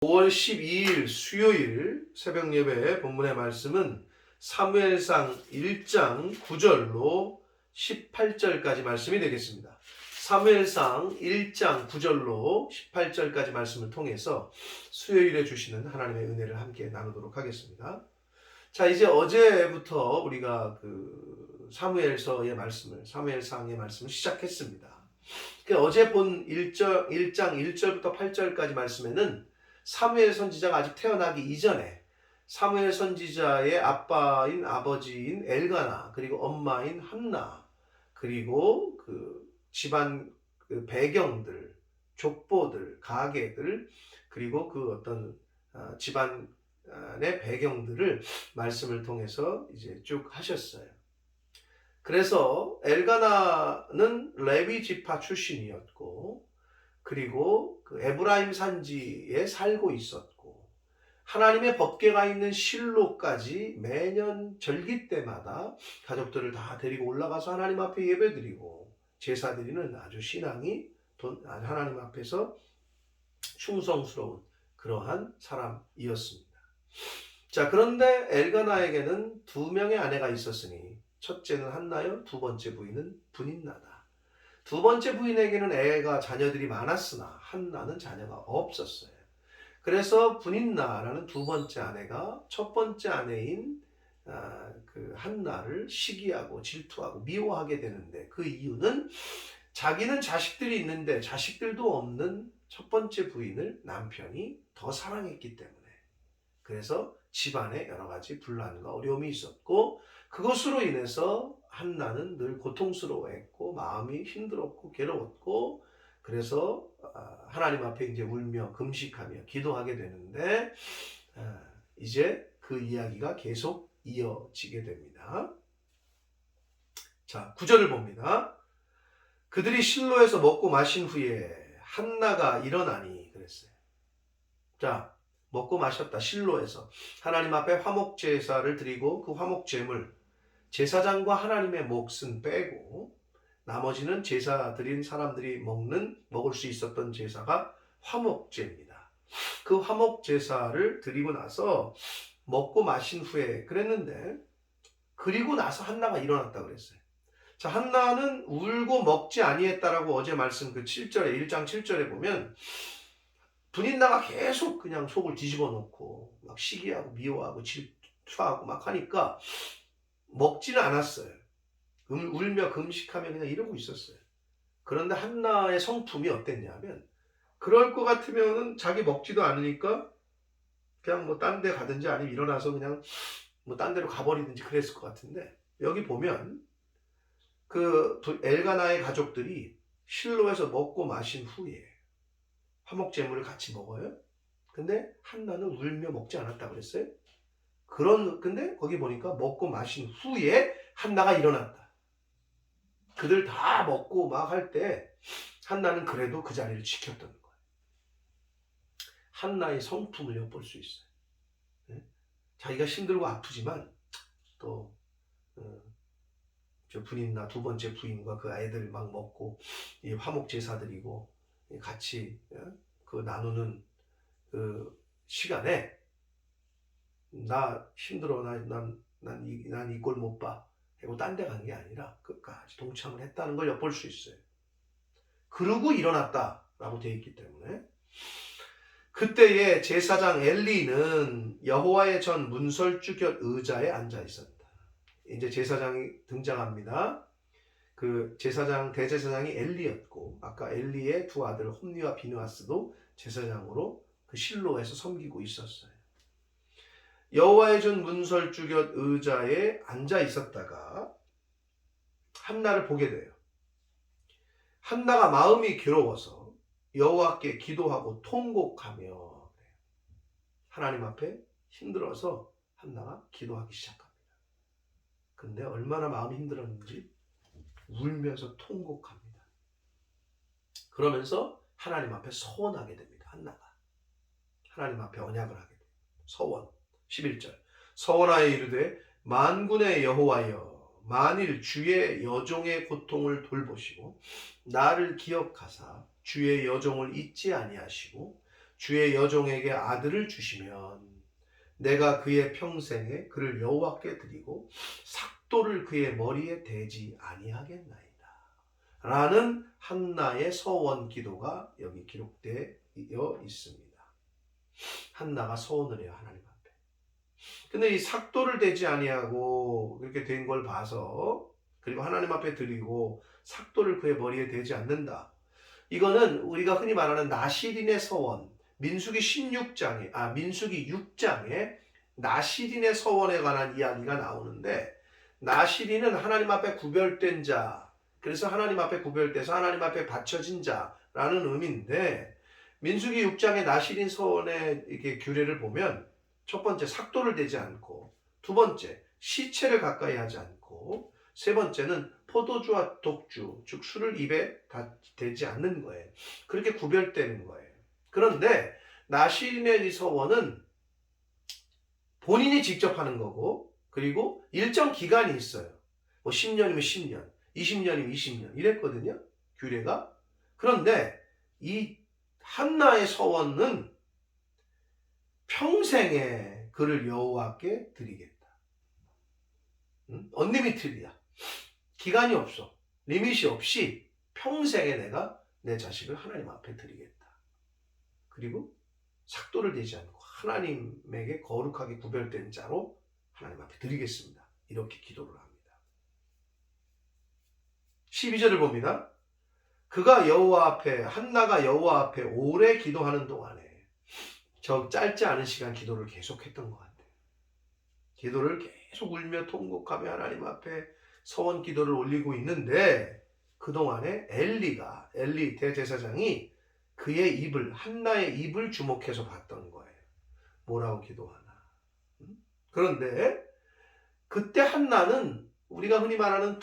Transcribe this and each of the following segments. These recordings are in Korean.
5월 12일 수요일 새벽 예배 본문의 말씀은 사무엘상 1장 9절로 18절까지 말씀이 되겠습니다. 사무엘상 1장 9절로 18절까지 말씀을 통해서 수요일에 주시는 하나님의 은혜를 함께 나누도록 하겠습니다. 자, 이제 어제부터 우리가 사무엘상의 말씀을 시작했습니다. 어제 본 1장 1절부터 8절까지 말씀에는 사무엘 선지자가 아직 태어나기 이전에 사무엘 선지자의 아버지인 엘가나, 그리고 엄마인 한나, 그리고 집안 배경들, 족보들, 가계들, 그리고 집안의 배경들을 말씀을 통해서 이제 쭉 하셨어요. 그래서 엘가나는 레위 지파 출신이었고, 그리고 에브라임 산지에 살고 있었고, 하나님의 법궤가 있는 실로까지 매년 절기 때마다 가족들을 다 데리고 올라가서 하나님 앞에 예배드리고 제사드리는 아주 신앙이 하나님 앞에서 충성스러운 그러한 사람이었습니다. 자, 그런데 엘가나에게는 2명의 아내가 있었으니 첫째는 한나요, 두 번째 부인은 분인나다. 두 번째 부인에게는 자녀들이 많았으나 한나는 자녀가 없었어요. 그래서 분인나라는 두 번째 아내가 첫 번째 아내인 한나를 시기하고 질투하고 미워하게 되는데, 그 이유는 자기는 자식들이 있는데 자식들도 없는 첫 번째 부인을 남편이 더 사랑했기 때문에, 그래서 집안에 여러 가지 분란과 어려움이 있었고, 그것으로 인해서 한나는 늘 고통스러워했고 마음이 힘들었고 괴로웠고, 그래서 하나님 앞에 이제 울며 금식하며 기도하게 되는데, 이제 그 이야기가 계속 이어지게 됩니다. 자, 9절을 봅니다. 그들이 실로에서 먹고 마신 후에 한나가 일어나니 그랬어요. 자, 먹고 마셨다. 실로에서 하나님 앞에 화목제사를 드리고 그 화목제물, 제사장과 하나님의 몫은 빼고 나머지는 제사 드린 사람들이 먹을 수 있었던 제사가 화목제입니다. 그 화목제사를 드리고 나서 먹고 마신 후에 그랬는데, 그리고 나서 한나가 일어났다 그랬어요. 자, 한나는 울고 먹지 아니했다라고 어제 말씀 7절에 1장 7절에 보면, 분인나가 계속 그냥 속을 뒤집어 놓고 막 시기하고 미워하고 질투하고 막 하니까 먹지는 않았어요. 울며 금식하며 그냥 이러고 있었어요. 그런데 한나의 성품이 어땠냐면, 그럴 것 같으면은 자기 먹지도 않으니까 그냥 뭐 딴 데 가든지 아니면 일어나서 그냥 뭐 딴 데로 가버리든지 그랬을 것 같은데, 여기 보면 엘가나의 가족들이 실로에서 먹고 마신 후에 화목제물을 같이 먹어요. 근데 한나는 울며 먹지 않았다고 그랬어요. 근데 거기 보니까 먹고 마신 후에 한나가 일어났다. 그들 다 먹고 막 할 때 한나는 그래도 그 자리를 지켰던 거예요. 한나의 성품을 엿볼 수 있어요. 자기가 힘들고 아프지만 또 분인나 두 번째 부인과 그 아이들 막 먹고 이 화목 제사 드리고 같이 나누는 그 시간에, 나 힘들어, 난 이 꼴 못 봐 하고 딴 데 간 게 아니라 끝까지 동참을 했다는 걸 엿볼 수 있어요. 그러고 일어났다라고 되어 있기 때문에, 그때의 제사장 엘리는 여호와의 전 문설주 곁 의자에 앉아 있었다. 이제 제사장이 등장합니다. 대제사장이 엘리였고, 아까 엘리의 두 아들 홈니와 비느하스도 제사장으로 그 실로에서 섬기고 있었어요. 여호와의 전 문설주 곁 의자에 앉아 있었다가 한나를 보게 돼요. 한나가 마음이 괴로워서 여호와께 기도하고 통곡하며, 하나님 앞에 힘들어서 한나가 기도하기 시작합니다. 근데 얼마나 마음이 힘들었는지 울면서 통곡합니다. 그러면서 하나님 앞에 서원하게 됩니다. 한나가 하나님 앞에 언약을 하게 돼요. 서원 11절, 서원하여 이르되 만군의 여호와여, 만일 주의 여종의 고통을 돌보시고 나를 기억하사 주의 여종을 잊지 아니하시고 주의 여종에게 아들을 주시면 내가 그의 평생에 그를 여호와께 드리고 삭도를 그의 머리에 대지 아니하겠나이다. 라는 한나의 서원 기도가 여기 기록되어 있습니다. 한나가 서원을 해요, 하나님 앞에. 근데 이 삭도를 대지 아니하고 이렇게 된 걸 봐서, 그리고 하나님 앞에 드리고 삭도를 그의 머리에 대지 않는다. 이거는 우리가 흔히 말하는 나시린의 서원, 민수기 6장에 나시린의 서원에 관한 이야기가 나오는데, 나시린은 하나님 앞에 구별된 자, 그래서 하나님 앞에 구별돼서 하나님 앞에 바쳐진 자라는 의미인데, 민수기 6장의 나시린 서원의 이렇게 규례를 보면, 첫 번째 삭도를 대지 않고, 두 번째 시체를 가까이 하지 않고, 세 번째는 포도주와 독주, 즉 술을 입에 대지 않는 거예요. 그렇게 구별되는 거예요. 그런데 나시린의 이 서원은 본인이 직접 하는 거고, 그리고 일정 기간이 있어요. 뭐 10년이면 10년, 20년이면 20년 이랬거든요, 규례가. 그런데 이 한나의 서원은 평생에 그를 여호와께 드리겠다. 언리미티드야. 기간이 없어. 리밋이 없이 평생에 내가 내 자식을 하나님 앞에 드리겠다. 그리고 삭도를 대지 않고 하나님에게 거룩하게 구별된 자로 하나님 앞에 드리겠습니다. 이렇게 기도를 합니다. 12절을 봅니다. 한나가 여호와 앞에 오래 기도하는 동안에, 저 짧지 않은 시간 기도를 계속했던 것 같아요. 기도를 계속 울며 통곡하며 하나님 앞에 서원 기도를 올리고 있는데, 그동안에 엘리 대제사장이 한나의 입을 주목해서 봤던 거예요. 뭐라고 기도하나. 그런데 그때 한나는 우리가 흔히 말하는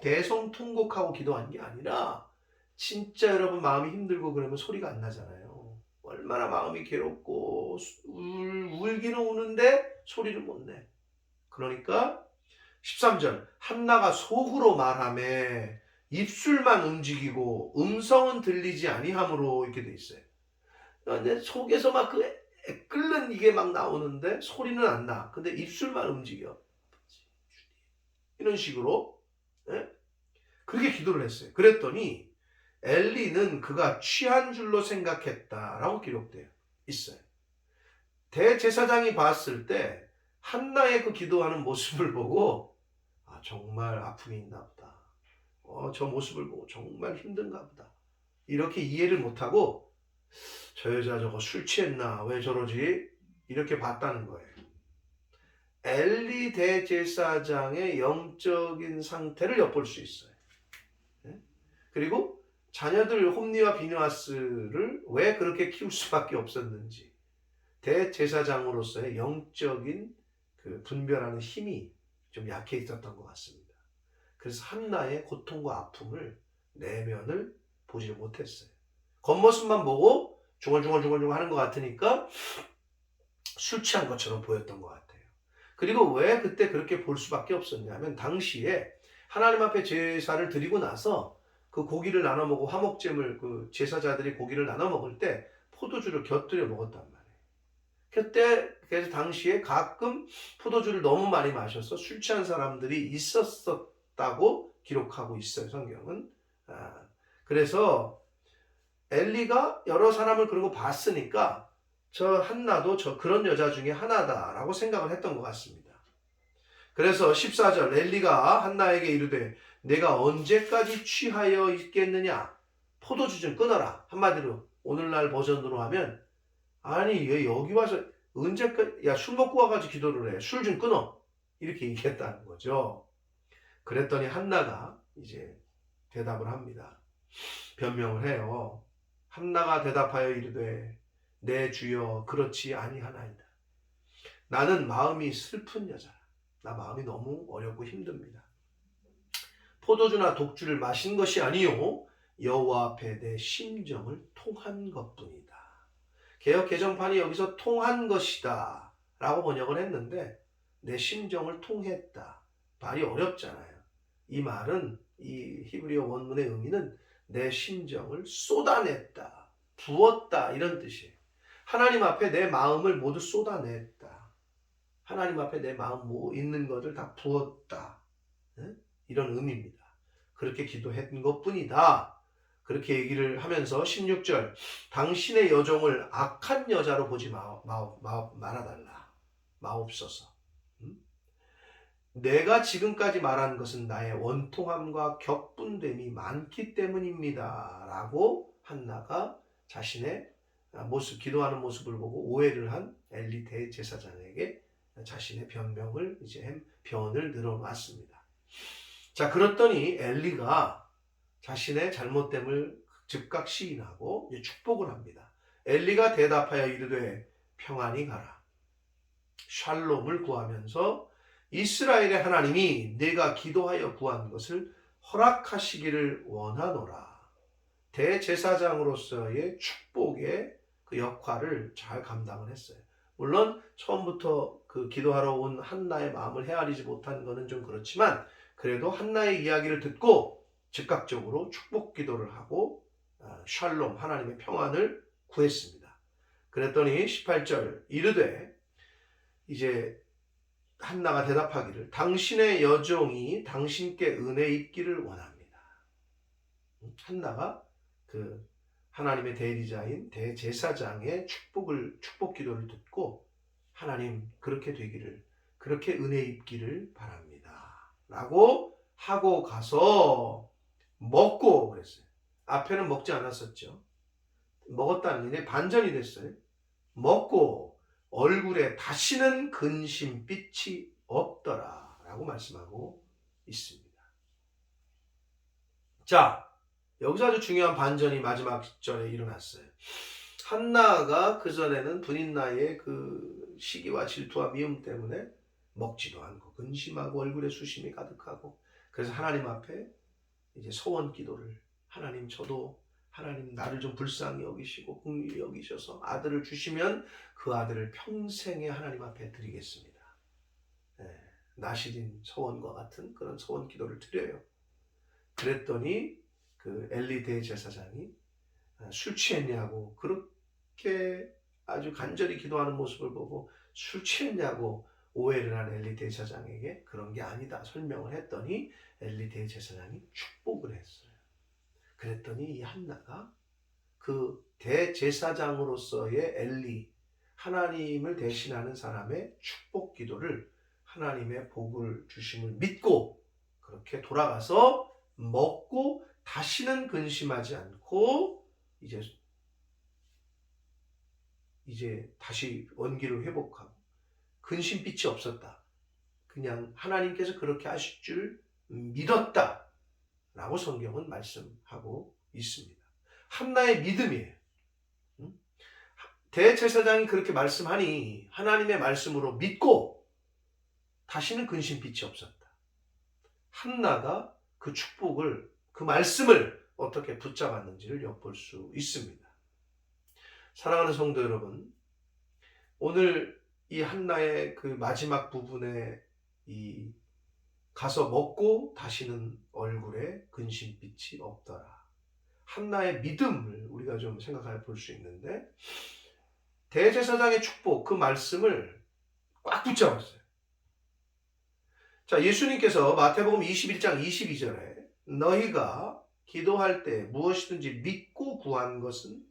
대성 통곡하고 기도한 게 아니라, 진짜 여러분 마음이 힘들고 그러면 소리가 안 나잖아요. 얼마나 마음이 괴롭고 울기는 우는데 소리를 못 내. 그러니까 13절, 한나가 속으로 말하매 입술만 움직이고 음성은 들리지 아니함으로, 이렇게 돼 있어요. 근데 속에서 막 끓는 이게 막 나오는데 소리는 안 나. 근데 입술만 움직여. 이런 식으로, 예? 그렇게 기도를 했어요. 그랬더니 엘리는 그가 취한 줄로 생각했다라고 기록되어 있어요. 대제사장이 봤을 때 한나의 그 기도하는 모습을 보고, 정말 아픔이 있나 보다. 저 모습을 보고 정말 힘든가 보다. 이렇게 이해를 못하고, 저 여자 저거 술 취했나? 왜 저러지? 이렇게 봤다는 거예요. 엘리 대제사장의 영적인 상태를 엿볼 수 있어요. 그리고 자녀들 홈니와 비느하스를 왜 그렇게 키울 수밖에 없었는지, 대제사장으로서의 영적인 그 분별하는 힘이 좀 약해 있었던 것 같습니다. 그래서 한나의 고통과 아픔을, 내면을 보지 못했어요. 겉모습만 보고 중얼중얼 하는 것 같으니까 술 취한 것처럼 보였던 것 같아요. 그리고 왜 그때 그렇게 볼 수밖에 없었냐면, 당시에 하나님 앞에 제사를 드리고 나서 그 고기를 나눠 먹고, 화목제물, 그 제사자들이 고기를 나눠 먹을 때 포도주를 곁들여 먹었단 말이에요. 그래서 당시에 가끔 포도주를 너무 많이 마셔서 술 취한 사람들이 있었다고 기록하고 있어요, 성경은. 그래서 엘리가 여러 사람을 그러고 봤으니까 저 한나도 그런 여자 중에 하나다라고 생각을 했던 것 같습니다. 그래서 14절, 엘리가 한나에게 이르되 내가 언제까지 취하여 있겠느냐? 포도주 좀 끊어라. 한마디로 오늘날 버전으로 하면, 아니 왜 여기 와서 언제까지, 술 먹고 와가지고 기도를 해. 술 좀 끊어. 이렇게 얘기했다는 거죠. 그랬더니 한나가 이제 대답을 합니다. 변명을 해요. 한나가 대답하여 이르되 내 주여 그렇지 아니하나이다. 나는 마음이 슬픈 여자라. 나 마음이 너무 어렵고 힘듭니다. 포도주나 독주를 마신 것이 아니요 여호와 앞에 내 심정을 통한 것뿐이다. 개역 개정판이 여기서 통한 것이다 라고 번역을 했는데, 내 심정을 통했다. 말이 어렵잖아요. 이 말은, 이 히브리어 원문의 의미는 내 심정을 쏟아냈다, 부었다, 이런 뜻이에요. 하나님 앞에 내 마음을 모두 쏟아냈다. 하나님 앞에 내 마음 있는 것을 다 부었다. 이런 의미입니다. 그렇게 기도했던 것뿐이다. 그렇게 얘기를 하면서 16절 당신의 여종을 악한 여자로 보지 말아달라. 마옵소서. 내가 지금까지 말한 것은 나의 원통함과 격분됨이 많기 때문입니다. 라고 한나가 자신의 모습, 기도하는 모습을 보고 오해를 한 엘리 대제사장에게 자신의 변명을 변을 늘어놨습니다. 자, 그랬더니 엘리가 자신의 잘못됨을 즉각 시인하고 축복을 합니다. 엘리가 대답하여 이르되 평안히 가라. 샬롬을 구하면서 이스라엘의 하나님이 내가 기도하여 구한 것을 허락하시기를 원하노라. 대제사장으로서의 축복의 그 역할을 잘 감당을 했어요. 물론 처음부터 그 기도하러 온 한나의 마음을 헤아리지 못한 것은 좀 그렇지만 그래도 한나의 이야기를 듣고 즉각적으로 축복 기도를 하고 샬롬 하나님의 평안을 구했습니다. 그랬더니 18절 이르되 이제 한나가 대답하기를 당신의 여종이 당신께 은혜 입기를 원합니다. 한나가 그 하나님의 대리자인 대제사장의 축복 기도를 듣고 하나님 그렇게 되기를 그렇게 은혜 입기를 바랍니다. 라고 하고 가서 먹고 그랬어요. 앞에는 먹지 않았었죠. 먹었다는 게 반전이 됐어요. 먹고 얼굴에 다시는 근심빛이 없더라 라고 말씀하고 있습니다. 자, 여기서 아주 중요한 반전이 마지막 절에 일어났어요. 한나가 그전에는 분인 나이에 그 시기와 질투와 미움 때문에 먹지도 않고 근심하고 얼굴에 수심이 가득하고 그래서 하나님 앞에 이제 소원 기도를 하나님 저도 하나님 나를 좀 불쌍히 여기시고 긍휼히 여기셔서 아들을 주시면 그 아들을 평생에 하나님 앞에 드리겠습니다. 나시린 소원과 같은 그런 소원 기도를 드려요. 그랬더니 그 엘리 대제사장이 술 취했냐고 그렇게 아주 간절히 기도하는 모습을 보고 술 취했냐고 오해를 한 엘리 대제사장에게 그런 게 아니다 설명을 했더니 엘리 대제사장이 축복을 했어요. 그랬더니 이 한나가 그 대제사장으로서의 엘리 하나님을 대신하는 사람의 축복 기도를 하나님의 복을 주심을 믿고 그렇게 돌아가서 먹고 다시는 근심하지 않고 이제 다시 원기를 회복하고 근심빛이 없었다. 그냥 하나님께서 그렇게 하실 줄 믿었다. 라고 성경은 말씀하고 있습니다. 한나의 믿음이에요. 대제사장이 그렇게 말씀하니 하나님의 말씀으로 믿고 다시는 근심빛이 없었다. 한나가 그 축복을 그 말씀을 어떻게 붙잡았는지를 엿볼 수 있습니다. 사랑하는 성도 여러분, 오늘 이 한나의 그 마지막 부분에 이 가서 먹고 다시는 얼굴에 근심빛이 없더라. 한나의 믿음을 우리가 좀 생각해 볼 수 있는데 대제사장의 축복 그 말씀을 꽉 붙잡았어요. 자, 예수님께서 마태복음 21장 22절에 너희가 기도할 때 무엇이든지 믿고 구한 것은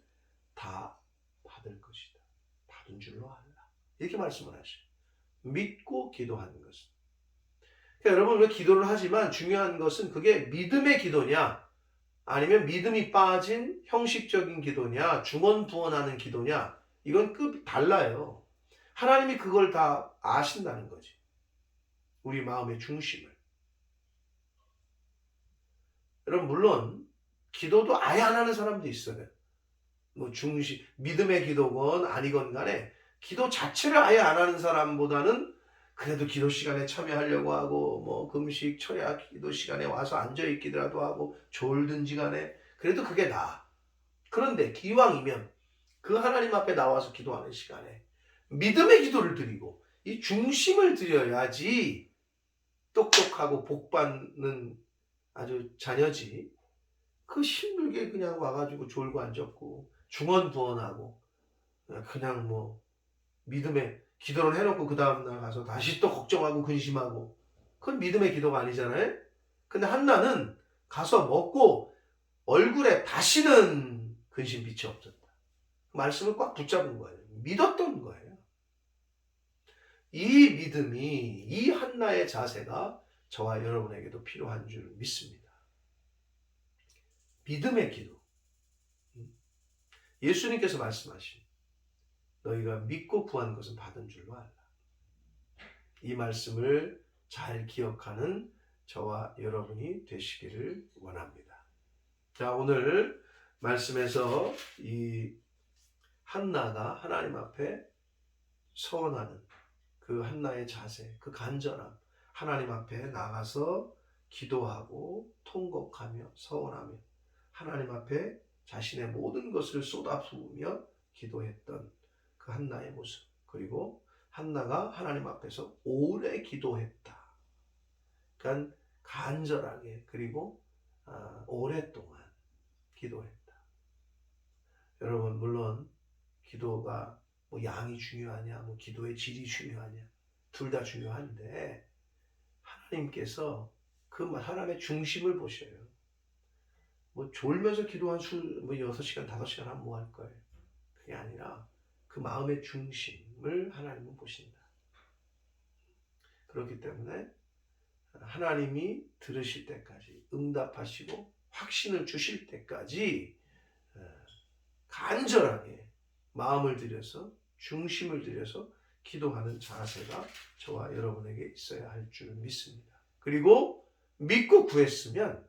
다 받을 것이다. 받은 줄로 알라. 이렇게 말씀을 하셔요. 믿고 기도하는 것은. 그러니까 여러분 왜 기도를 하지만 중요한 것은 그게 믿음의 기도냐 아니면 믿음이 빠진 형식적인 기도냐 중언부언하는 기도냐 이건 급이 달라요. 하나님이 그걸 다 아신다는 거지. 우리 마음의 중심을. 여러분 물론 기도도 아예 안 하는 사람도 있어요. 뭐 믿음의 기도건 아니건 간에 기도 자체를 아예 안 하는 사람보다는 그래도 기도 시간에 참여하려고 하고 뭐 금식 철야 기도 시간에 와서 앉아있기라도 하고 졸든지 간에 그래도 그게 나아. 그런데 기왕이면 그 하나님 앞에 나와서 기도하는 시간에 믿음의 기도를 드리고 이 중심을 드려야지 똑똑하고 복받는 아주 자녀지 그 힘들게 그냥 와가지고 졸고 앉았고 중언부언하고 그냥 뭐 믿음의 기도를 해놓고 그 다음날 가서 다시 또 걱정하고 근심하고, 그건 믿음의 기도가 아니잖아요. 근데 한나는 가서 먹고 얼굴에 다시는 근심빛이 없었다. 그 말씀을 꽉 붙잡은 거예요. 믿었던 거예요. 이 믿음이, 이 한나의 자세가 저와 여러분에게도 필요한 줄 믿습니다. 믿음의 기도. 예수님께서 말씀하신 너희가 믿고 구한 것은 받은 줄로 알라. 이 말씀을 잘 기억하는 저와 여러분이 되시기를 원합니다. 자, 오늘 말씀에서 이 한나가 하나님 앞에 서원하는 그 한나의 자세, 그 간절함, 하나님 앞에 나가서 기도하고 통곡하며 서원하며 하나님 앞에 자신의 모든 것을 쏟아부으며 기도했던 그 한나의 모습, 그리고 한나가 하나님 앞에서 오래 기도했다. 그러니까 간절하게, 그리고 오랫동안 기도했다. 여러분, 물론 기도가 뭐 양이 중요하냐, 뭐 기도의 질이 중요하냐, 둘 다 중요한데 하나님께서 그 하나님의 중심을 보셔요. 뭐 졸면서 기도한 뭐 6시간, 5시간 하면 뭐 할 거예요? 그게 아니라 그 마음의 중심을 하나님은 보신다. 그렇기 때문에 하나님이 들으실 때까지, 응답하시고 확신을 주실 때까지 간절하게 마음을 들여서, 중심을 들여서 기도하는 자세가 저와 여러분에게 있어야 할 줄 믿습니다. 그리고 믿고 구했으면,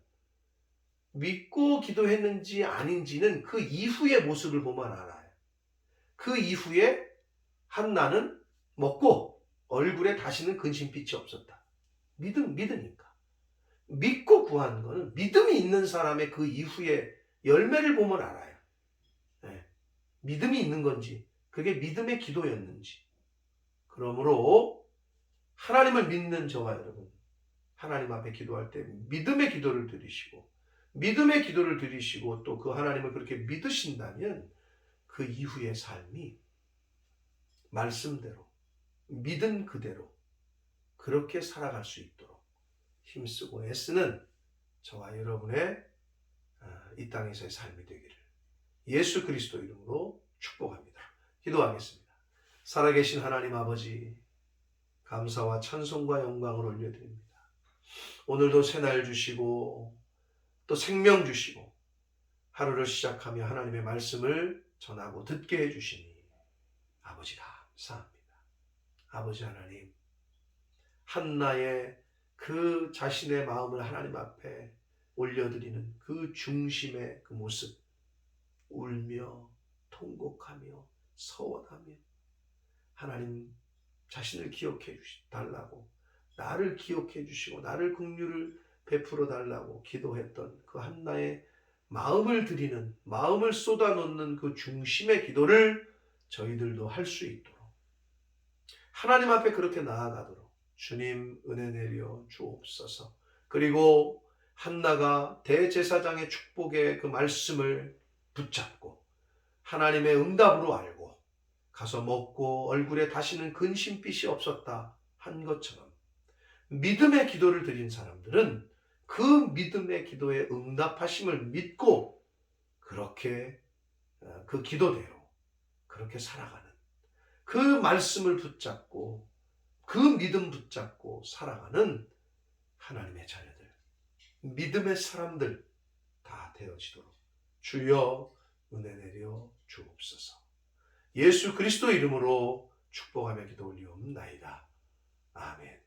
믿고 기도했는지 아닌지는 그 이후의 모습을 보면 알아요. 그 이후에 한나는 먹고 얼굴에 다시는 근심빛이 없었다. 믿으니까. 믿고 구한 거는 믿음이 있는 사람의 그 이후에 열매를 보면 알아요. 네. 믿음이 있는 건지, 그게 믿음의 기도였는지. 그러므로 하나님을 믿는 저와 여러분, 하나님 앞에 기도할 때 믿음의 기도를 드리시고, 믿음의 기도를 드리시고 또 그 하나님을 그렇게 믿으신다면 그 이후의 삶이 말씀대로, 믿은 그대로 그렇게 살아갈 수 있도록 힘쓰고 애쓰는 저와 여러분의 이 땅에서의 삶이 되기를 예수 그리스도 이름으로 축복합니다. 기도하겠습니다. 살아계신 하나님 아버지, 감사와 찬송과 영광을 올려드립니다. 오늘도 새날 주시고 또 생명 주시고 하루를 시작하며 하나님의 말씀을 전하고 듣게 해주시니 아버지 감사합니다. 아버지 하나님, 한나의 그 자신의 마음을 하나님 앞에 올려드리는 그 중심의 그 모습, 울며 통곡하며 서원하며 하나님 자신을 기억해 달라고, 나를 기억해 주시고 나를 긍휼을 베풀어 달라고 기도했던 그 한나의 마음을 드리는, 마음을 쏟아놓는 그 중심의 기도를 저희들도 할 수 있도록, 하나님 앞에 그렇게 나아가도록 주님 은혜 내려 주옵소서. 그리고 한나가 대제사장의 축복의 그 말씀을 붙잡고 하나님의 응답으로 알고 가서 먹고 얼굴에 다시는 근심빛이 없었다 한 것처럼, 믿음의 기도를 드린 사람들은 그 믿음의 기도의 응답하심을 믿고 그렇게 그 기도대로 그렇게 살아가는, 그 말씀을 붙잡고 그 믿음 붙잡고 살아가는 하나님의 자녀들, 믿음의 사람들 다 되어지도록 주여 은혜 내려 주옵소서. 예수 그리스도 이름으로 축복하며 기도 올리옵나이다. 아멘.